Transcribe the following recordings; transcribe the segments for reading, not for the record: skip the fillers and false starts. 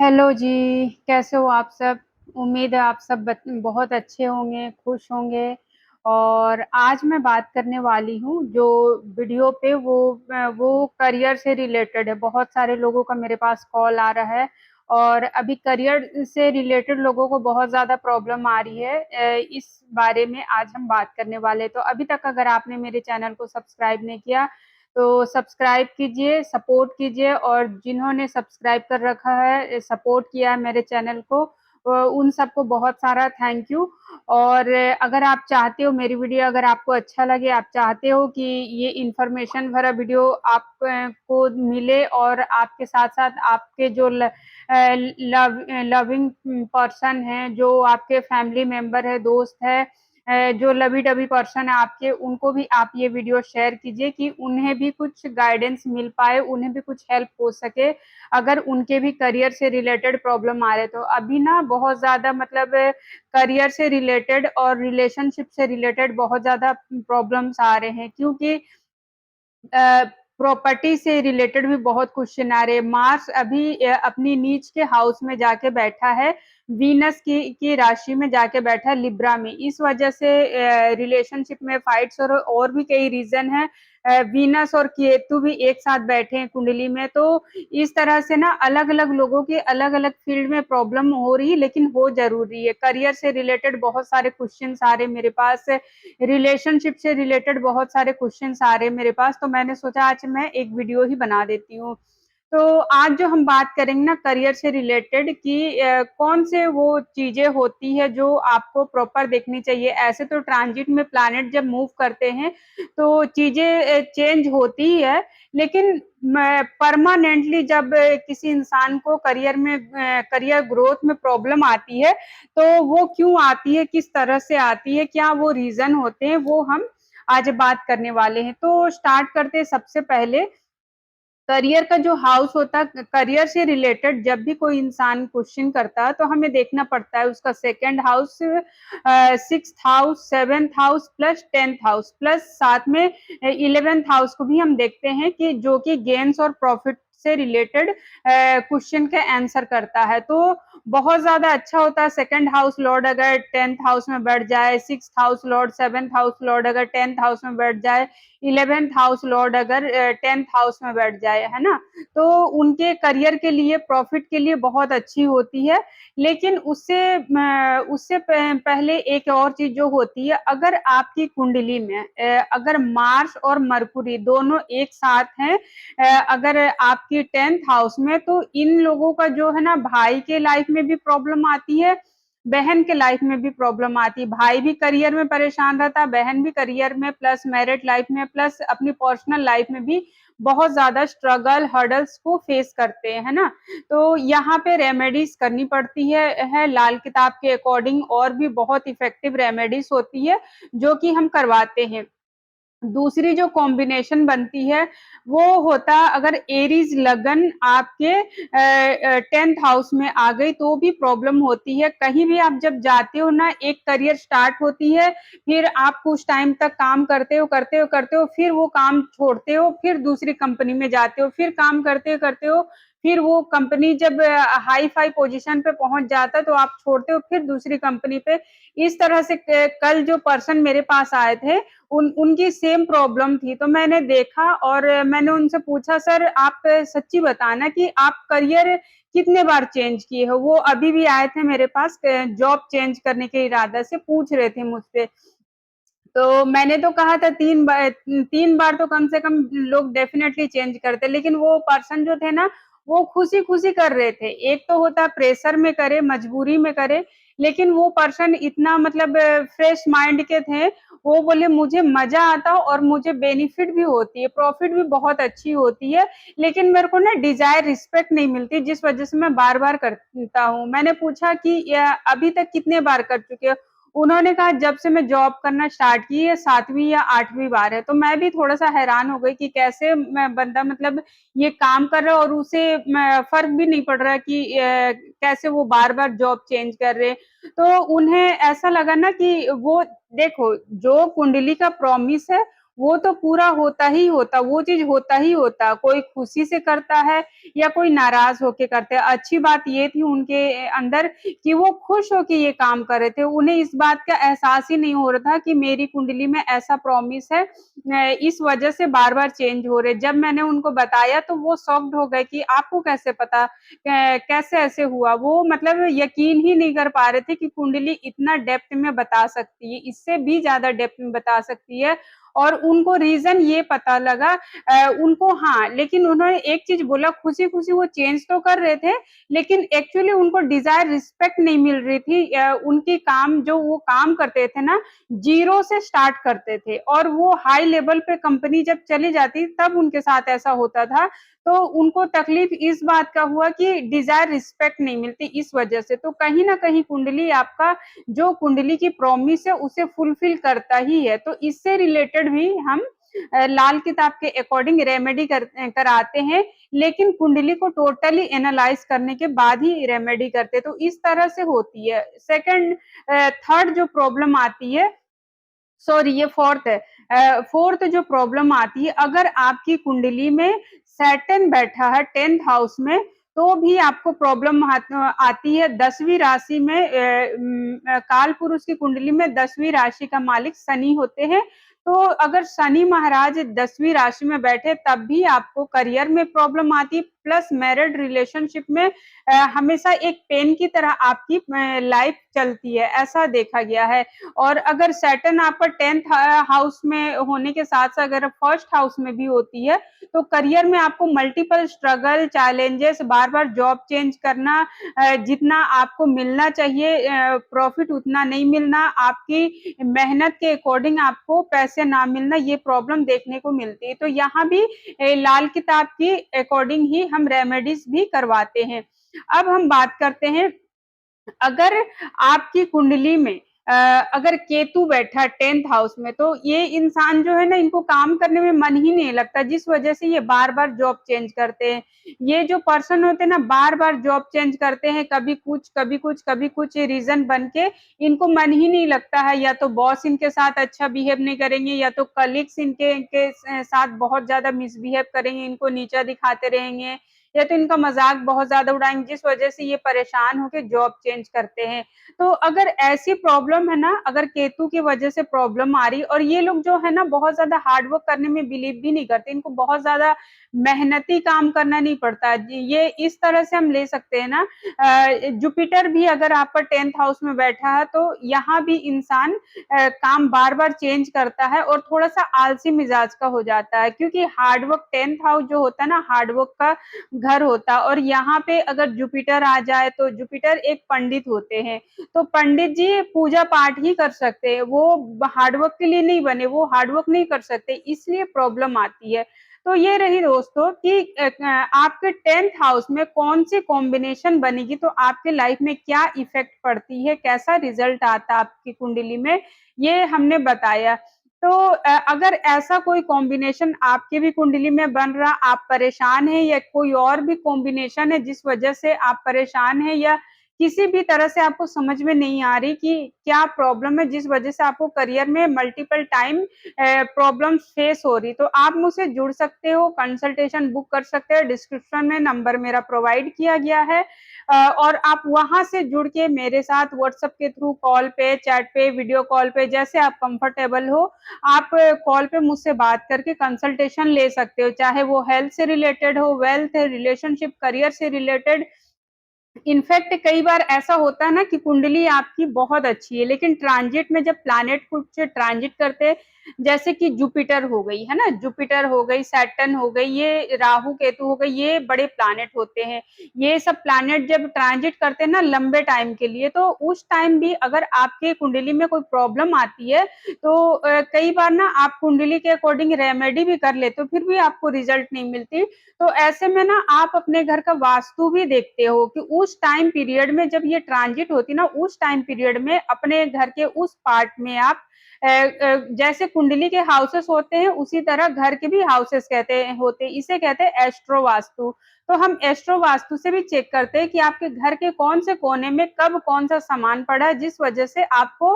Hello जी, कैसे हो आप सब? उम्मीद है आप सब बहुत अच्छे होंगे, खुश होंगे। और आज मैं बात करने वाली हूँ जो वीडियो पे वो करियर से रिलेटेड है। बहुत सारे लोगों का मेरे पास कॉल आ रहा है और अभी करियर से रिलेटेड लोगों को बहुत ज़्यादा प्रॉब्लम आ रही है। इस बारे में आज हम बात करने वाले हैं। तो अभी तक अगर आपने मेरे चैनल को सब्सक्राइब नहीं किया तो सब्सक्राइब कीजिए, सपोर्ट कीजिए। और जिन्होंने सब्सक्राइब कर रखा है, सपोर्ट किया है मेरे चैनल को, उन सबको बहुत सारा थैंक यू। और अगर आप चाहते हो मेरी वीडियो अगर आपको अच्छा लगे, आप चाहते हो कि ये इन्फॉर्मेशन भरा वीडियो आप को मिले और आपके साथ-साथ आपके जो लविंग पर्सन हैं, जो आपके फैमिली मेंबर है, दोस्त है, जो लवी-डवी पर्सन है आपके, उनको भी आप ये वीडियो शेयर कीजिए कि उन्हें भी कुछ गाइडेंस मिल पाए, उन्हें भी कुछ हेल्प हो सके, अगर उनके भी करियर से रिलेटेड प्रॉब्लम आ रहे तो। अभी ना बहुत ज़्यादा मतलब करियर से रिलेटेड और रिलेशनशिप से रिलेटेड बहुत ज़्यादा प्रॉब्लम्स आ रहे हैं, क्योंकि प्रॉपर्टी से रिलेटेड भी बहुत क्वेश्चन आ रहे हैं। मार्स अभी अपनी नीच के हाउस में जाके बैठा है, वीनस की राशि में जाके बैठा है लिब्रा में। इस वजह से रिलेशनशिप में फाइट्स और भी कई रीजन है। वीनस और केतु भी एक साथ बैठे हैं कुंडली में, तो इस तरह से ना अलग अलग लोगों के अलग अलग फील्ड में प्रॉब्लम हो रही है, लेकिन हो जरूरी है। करियर से रिलेटेड बहुत सारे क्वेश्चन आ रहे मेरे पास, रिलेशनशिप से रिलेटेड बहुत सारे क्वेश्चंस आ रहे हैं मेरे पास, तो मैंने सोचा आज मैं एक वीडियो ही बना देती हूँ। तो आज जो हम बात करेंगे ना करियर से रिलेटेड कि कौन से वो चीजें होती है जो आपको प्रॉपर देखनी चाहिए। ऐसे तो ट्रांजिट में प्लैनेट जब मूव करते हैं तो चीजें चेंज होती ही है, लेकिन परमानेंटली जब किसी इंसान को करियर में करियर ग्रोथ में प्रॉब्लम आती है तो वो क्यों आती है, किस तरह से आती है, क्या वो रीजन होते हैं, वो हम आज बात करने वाले हैं। तो स्टार्ट करते हैं सबसे पहले। करियर का जो हाउस होता है, करियर से रिलेटेड जब भी कोई इंसान क्वेश्चन करता है तो हमें देखना पड़ता है उसका second house, sixth house, seventh house plus tenth house, plus साथ में इलेवेंथ हाउस को भी हम देखते हैं कि जो कि गेन्स और प्रॉफिट से रिलेटेड क्वेश्चन का आंसर करता है। तो बहुत ज्यादा अच्छा होता है सेकंड हाउस लॉर्ड अगर टेंथ हाउस में बैठ जाए, six house Lord seventh house Lord अगर टेंथ हाउस में बैठ जाए, इलेवेंथ हाउस लॉर्ड अगर टेंथ हाउस में बैठ जाए, है ना, तो उनके करियर के लिए, प्रॉफिट के लिए बहुत अच्छी होती है। लेकिन उससे पहले एक और चीज जो होती है, अगर आपकी कुंडली में अगर मार्स और मरकुरी दोनों एक साथ हैं, अगर आपकी टेंथ हाउस में, तो इन लोगों का जो है ना भाई के लाइफ में भी प्रॉब्लम आती है, बहन के लाइफ में भी प्रॉब्लम आती है। भाई भी करियर में परेशान रहता है, बहन भी करियर में, प्लस मैरिड लाइफ में, प्लस अपनी पर्सनल लाइफ में भी बहुत ज्यादा स्ट्रगल हर्डल्स को फेस करते हैं, है ना। तो यहाँ पे रेमेडीज करनी पड़ती है लाल किताब के अकॉर्डिंग, और भी बहुत इफेक्टिव रेमेडीज होती है जो कि हम करवाते हैं। दूसरी जो कॉम्बिनेशन बनती है वो होता, अगर एरीज लगन आपके टेंथ हाउस में आ गई तो भी प्रॉब्लम होती है। कहीं भी आप जब जाते हो ना, एक करियर स्टार्ट होती है, फिर आप कुछ टाइम तक काम करते हो, फिर वो काम छोड़ते हो, फिर दूसरी कंपनी में जाते हो, फिर काम करते हो, फिर वो कंपनी जब हाई फाई पोजीशन पे पहुंच जाता है तो आप छोड़ते हो, फिर दूसरी कंपनी पे। इस तरह से कल जो पर्सन मेरे पास आए थे, उनकी सेम प्रॉब्लम थी। तो मैंने देखा और मैंने उनसे पूछा, सर आप सच्ची बताना कि आप करियर कितने बार चेंज किए हो। वो अभी भी आए थे मेरे पास जॉब चेंज करने के इरादा से, पूछ रहे थे मुझसे। तो मैंने तो कहा था 3 बार तो कम से कम लोग डेफिनेटली चेंज करते, लेकिन वो पर्सन जो थे ना, वो खुशी खुशी कर रहे थे। एक तो होता प्रेशर में करे, मजबूरी में करे, लेकिन वो पर्सन इतना मतलब फ्रेश माइंड के थे। वो बोले मुझे मजा आता और मुझे बेनिफिट भी होती है, प्रॉफिट भी बहुत अच्छी होती है, लेकिन मेरे को ना डिजायर रिस्पेक्ट नहीं मिलती, जिस वजह से मैं बार बार करता हूँ। मैंने पूछा कि अभी तक कितने बार कर चुके हो। उन्होंने कहा जब से मैं जॉब करना स्टार्ट की है 7वीं या 8वीं बार है। तो मैं भी थोड़ा-सा हैरान हो गई कि कैसे मैं बंदा मतलब ये काम कर रहा है और उसे फ़र्क भी नहीं पड़ रहा कि कैसे वो बार-बार जॉब चेंज कर रहे हैं। तो उन्हें ऐसा लगा ना कि वो देखो, जो कुंडली का प्रॉमिस है वो तो पूरा होता ही होता, वो चीज़ होता ही होता। कोई खुशी से करता है या कोई नाराज़ होके करते हैं। अच्छी बात ये थी उनके अंदर कि वो खुश होके ये काम कर रहे थे। उन्हें इस बात का एहसास ही नहीं हो रहा था कि मेरी कुंडली में ऐसा प्रॉमिस है, इस वजह से बार-बार चेंज हो रहे। जब मैंने उनको बताया तो वो शॉक्ड हो गए कि आपको कैसे पता? कैसे ऐसे हुआ? वो मतलब यकीन ही नहीं कर पा रहे थे कि कुंडली इतना डेप्थ में बता सकती है, इससे भी ज़्यादा डेप्थ में बता सकती है। और उनको रीज़न ये पता लगा, उनको हाँ, लेकिन उन्होंने एक चीज़ बोला, खुशी-खुशी वो चेंज तो कर रहे थे, लेकिन एक्चुअली उनको डिज़ायर रिस्पेक्ट नहीं मिल रही थी। उनकी काम जो वो काम करते थे ना, ज़ीरो से स्टार्ट करते थे और वो हाई लेवल पे कंपनी जब चली जाती तब उनके साथ ऐसा होता था। तो उनको तकलीफ इस बात का हुआ कि डिज़ायर रिस्पेक्ट नहीं मिलती इस वजह से। तो कहीं न कहीं कुंडली आपका जो कुंडली की प्रॉमिस है उसे फुलफिल करता ही है। तो इससे रिलेटेड भी हम लाल किताब के अकॉर्डिंग रेमेडी कराते हैं, लेकिन कुंडली को टोटली एनालाइज़ करने के बाद ही रेमेडी करते हैं। तो इस तरह से होती है। सेकंड थर्ड जो प्रॉब्लम आती है, सॉरी ये फोर्थ है। फोर्थ जो प्रॉब्लम आती है, अगर आपकी कुंडली में सैटर्न बैठा है 10th हाउस में, तो भी आपको प्रॉब्लम आती है। 10वीं राशि में काल पुरुष की कुंडली में 10वीं राशि का मालिक शनि होते हैं। तो अगर शनि महाराज 10वीं राशि में बैठे तब भी आपको करियर में प्रॉब्लम आती है, प्लस मैरिड रिलेशनशिप में हमेशा एक पेन की तरह आपकी लाइफ चलती है, ऐसा देखा गया है। और अगर सैटर्न आपका 10th हाउस में होने के साथ-साथ अगर फर्स्ट हाउस में भी होती है, तो करियर में आपको मल्टीपल स्ट्रगल, चैलेंजेस, बार-बार जॉब चेंज करना, जितना आपको मिलना चाहिए प्रॉफिट उतना नहीं मिलना, आपकी मेहनत के अकॉर्डिंग आपको पैसे ना मिलना, ये प्रॉब्लम देखने को मिलती है। तो यहाँ भी लाल किताब की अकॉर्डिंग ही हम रेमेडीज़ भी करवाते हैं। अब हम बात करते हैं, अगर आपकी कुंडली में अगर केतु बैठा 10th हाउस में, तो ये इंसान जो है ना, इनको काम करने में मन ही नहीं लगता, जिस वजह से ये बार-बार जॉब चेंज करते हैं। ये जो पर्सन होते हैं ना, बार-बार जॉब चेंज करते हैं, कभी कुछ, कभी कुछ, कभी कुछ रीज़न बन के इनको मन ही नहीं लगता है, या तो बॉस इनके साथ अच्छा बिहेव नहीं करेंगे, या तो कलीग्स इनके साथ बहुत ज़्यादा मिसबिहेव करेंगे, इनको नीचा दिखाते रहेंगे, या तो इनका मज़ाक बहुत ज़्यादा उड़ाएँगे, जिस वजह से ये परेशान होके जॉब चेंज करते हैं। तो अगर ऐसी प्रॉब्लम है ना, अगर केतु की वजह से प्रॉब्लम आ रही, और ये लोग जो है ना बहुत ज़्यादा हार्ड वर्क करने में बिलीव भी नहीं करते, इनको बहुत ज़्यादा मेहनती काम करना नहीं पड़ता है। ये इस तरह से हम ले सकते हैं ना, जुपिटर भी अगर आपका 10th हाउस में बैठा है, तो यहाँ भी इंसान काम बार-बार चेंज करता है और थोड़ा-सा आलसी मिजाज का हो जाता है, क्योंकि हार्ड वर्क 10th हाउस जो होता है ना, हार्ड वर्क का घर होता है। और यहाँ पे अगर जुपिटर आ जाए, तो जुपिटर एक पंडित होते हैं, तो पंडित जी पूजा पाठ ही कर सकते हैं, वो हार्ड वर्क के लिए नहीं बने, वो हार्ड वर्क नहीं कर सकते, इसलिए प्रॉब्लम आती है। तो ये रही दोस्तों कि आपके 10th हाउस में कौन सी कॉम्बिनेशन बनेगी तो आपके लाइफ में क्या इफेक्ट पड़ती है, कैसा रिजल्ट आता है आपकी कुंडली में, ये हमने बताया। तो अगर ऐसा कोई कॉम्बिनेशन आपकी भी कुंडली में बन रहा, आप परेशान हैं, या कोई और भी कॉम्बिनेशन है जिस वजह से आप परेशान हैं, या किसी भी तरह से आपको समझ में नहीं आ रही कि क्या प्रॉब्लम है जिस वजह से आपको करियर में मल्टीपल टाइम प्रॉब्लम्स फेस हो रही, तो आप मुझसे जुड़ सकते हो, कंसल्टेशन बुक कर सकते हो। डिस्क्रिप्शन में नंबर मेरा प्रोवाइड किया गया है, और आप वहां से जुड़ के मेरे साथ व्हाट्सएप के थ्रू, कॉल पे, चैट पे, वीडियो कॉल पे, जैसे आप कंफर्टेबल हो, आप कॉल पे मुझसे बात करके कंसल्टेशन ले सकते हो, चाहे वो हेल्थ से रिलेटेड हो, वेल्थ, रिलेशनशिप, करियर से रिलेटेड। इनफैक्ट कई बार ऐसा होता है ना कि कुंडली आपकी बहुत अच्छी है, लेकिन ट्रांजिट में जब प्लैनेट कुछ ट्रांजिट करते हैं, जैसे कि जुपिटर हो गई, है ना? जुपिटर हो गई, सैटर्न हो गई, ये राहु केतु हो गई, ये बड़े प्लैनेट होते हैं। ये सब प्लैनेट जब ट्रांजिट करते हैं ना लंबे टाइम के लिए, तो उस टाइम भी अगर आपके कुंडली में कोई प्रॉब्लम आती है, तो कई बार ना आप कुंडली के अकॉर्डिंग रेमेडी भी कर लेते हो, फिर भी आपको रिजल्ट नहीं मिलती। तो ऐसे में ना आप अपने घर का वास्तु भी देखते हो कि उस टाइम पीरियड में जब ये ट्रांजिट होती ना, उस टाइम पीरियड में अपने घर के उस पार्ट में आप जैसे कुंडली के हाउसेस होते हैं उसी तरह घर के भी हाउसेस होते हैं, इसे कहते हैं एस्ट्रो वास्तु। तो हम एस्ट्रो वास्तु से भी चेक करते हैं कि आपके घर के कौन से कोने में कब कौन सा सामान पड़ा है, जिस वजह से आपको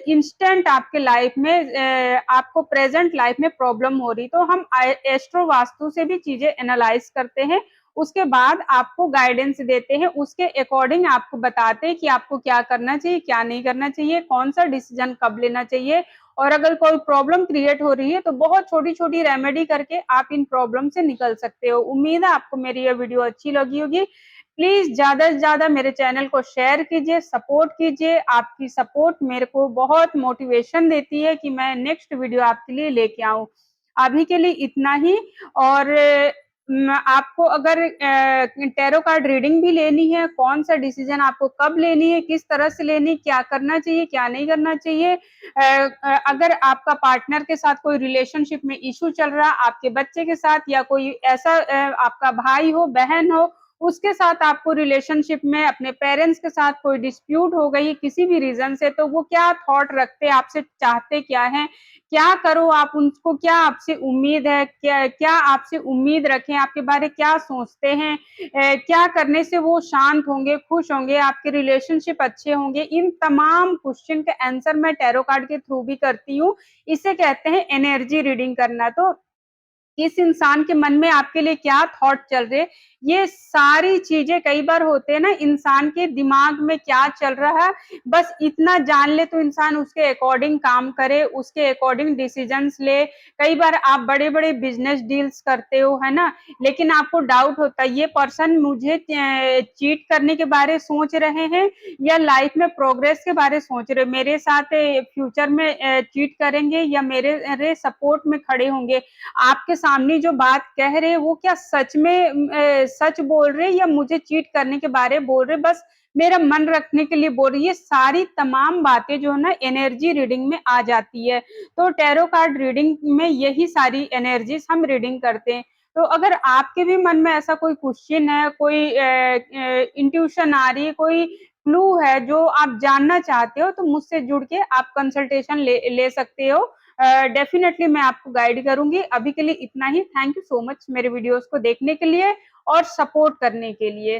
इंस्टेंट आपके लाइफ में आपको प्रेजेंट लाइफ में प्रॉब्लम हो रही। तो हम एस्ट्रो वास्तु से भी चीजें एनालाइज करते हैं, उसके बाद आपको गाइडेंस देते हैं, उसके अकॉर्डिंग आपको बताते हैं कि आपको क्या करना चाहिए, क्या नहीं करना चाहिए, कौन सा डिसीजन कब लेना चाहिए। और अगर कोई प्रॉब्लम क्रिएट हो रही है तो बहुत छोटी-छोटी रेमेडी करके आप इन प्रॉब्लम से निकल सकते हो। उम्मीद है आपको मेरी ये वीडियो अच्छी लगी होगी। प्लीज़ ज़्यादा से ज़्यादा मेरे चैनल को शेयर कीजिए, सपोर्ट कीजिए। आपकी सपोर्ट मेरे को बहुत मोटिवेशन देती है कि मैं नेक्स्ट वीडियो आपके लिए लेके आऊँ। अभी के लिए इतना ही। और आपको अगर टैरो कार्ड रीडिंग भी लेनी है, कौन-सा डिसीज़न आपको कब लेनी है, किस तरह से लेनी है, क्या करना चाहिए, क्या नहीं करना चाहिए, अगर आपका पार्टनर के साथ कोई रिलेशनशिप में इश्यू चल रहा है, आपके बच्चे के साथ या कोई ऐसा आपका भाई हो, बहन हो, उसके साथ आपको रिलेशनशिप में अपने पेरेंट्स के साथ कोई डिस्प्यूट हो गई किसी भी रीज़न से, तो वो क्या थॉट रखते हैं, आपसे चाहते क्या हैं, क्या करो आप उनको, क्या आपसे उम्मीद है, क्या क्या आपसे उम्मीद रखें, आपके बारे क्या सोचते हैं, क्या करने से वो शांत होंगे, खुश होंगे, आपके रिलेशनशिप अच्छे होंगे, इन तमाम क्वेश्चन के आंसर मैं टैरो कार्ड के थ्रू भी करती हूँ। इसे कहते हैं एनर्जी रीडिंग करना। तो किस इंसान के मन में आपके लिए क्या थॉट चल रहे, ये सारी चीज़ें कई बार होते हैं ना, इंसान के दिमाग में क्या चल रहा है, बस इतना जान ले तो इंसान उसके अकॉर्डिंग काम करे, उसके अकॉर्डिंग डिसीजंस ले। कई बार आप बड़े-बड़े बिज़नेस डील्स करते हो, है ना? लेकिन आपको डाउट होता है ये पर्सन मुझे चीट करने के बारे सोच रहे हैं या लाइफ में प्रोग्रेस के बारे सोच रहे, मेरे साथ फ्यूचर में चीट करेंगे या मेरे सपोर्ट में खड़े होंगे। आपके सामने जो बात कह रहे हैं वो क्या सच में सच बोल रहे हैं या मुझे चीट करने के बारे में बोल रहे हैं, बस मेरा मन रखने के लिए बोल रही है। ये सारी तमाम बातें जो है ना एनर्जी रीडिंग में आ जाती है। तो टैरो कार्ड रीडिंग में यही सारी एनर्जीज हम रीडिंग करते हैं। तो अगर आपके भी मन में ऐसा कोई क्वेश्चन है, कोई इंट्यूशन आ रही है, कोई क्लू है जो आप जानना चाहते हो, तो मुझसे जुड़ के आप कंसल्टेशन ले सकते हो। डेफ़िनेटली मैं आपको गाइड करूँगी। अभी के लिए इतना ही। थैंक यू सो मच मेरे वीडियोज़ को देखने के लिए और सपोर्ट करने के लिए।